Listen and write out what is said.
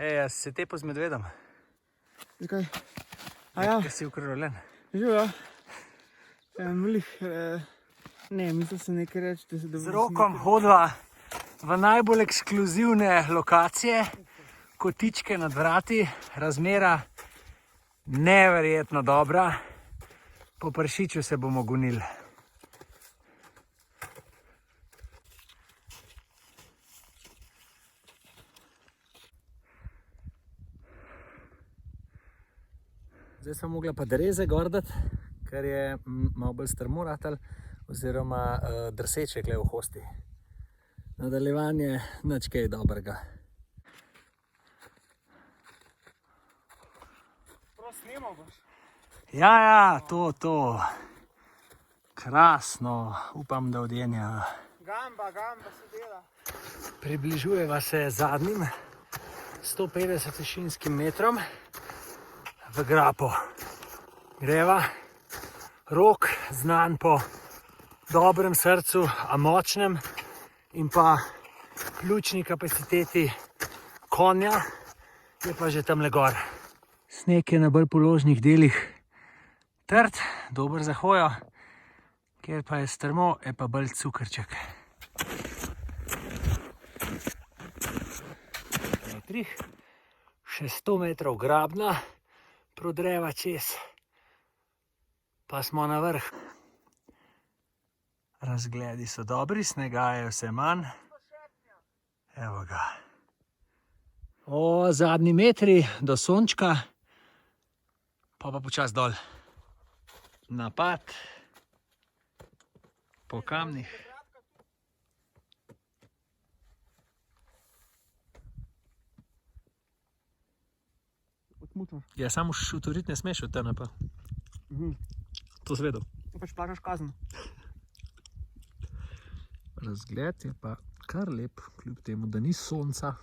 Jaz se tepo z medvedom. Zakaj? Aja, Ker si ukrolen. živijo. Ne, mislil sem nekaj reči, da Z Rokom hodva v najbolj ekskluzivne lokacije, kotičke nad vrati, razmera neverjetno dobra. Po Pršiču se bomo gonili. Zdaj smo mogla pa dereze gordati, ker je malo bolj strmo ratal, oziroma drseče gledal v hosti. Nadaljevanje nič kaj dobrega. Prav snemal boš. Ja, to. Krasno, upam, da odjenja. Gamba se dela. Približujeva se zadnjim 150 višinskim metrom v grapo. Greva. Rok, znan po dobrem srcu, a močnem in pa ključni kapaciteti konja, je pa že tamle gor. Sneg je na bolj položnih delih trd, dober za hojo, kjer pa je strmo, je pa bolj cukrček. Še 100 metrov grabna, prodreva čez, pa smo na vrh. Razgledi so dobri, snega je vse manj. Evo ga. Zadnji metri do sončka, pa počas dol. Napad po kamnih. Odmutar. Ja, samo šutorit ne smeš od tega pa. To zvedel. Pač plačaš kazen. Razgled je pa kar lep, kljub temu, da ni sonca.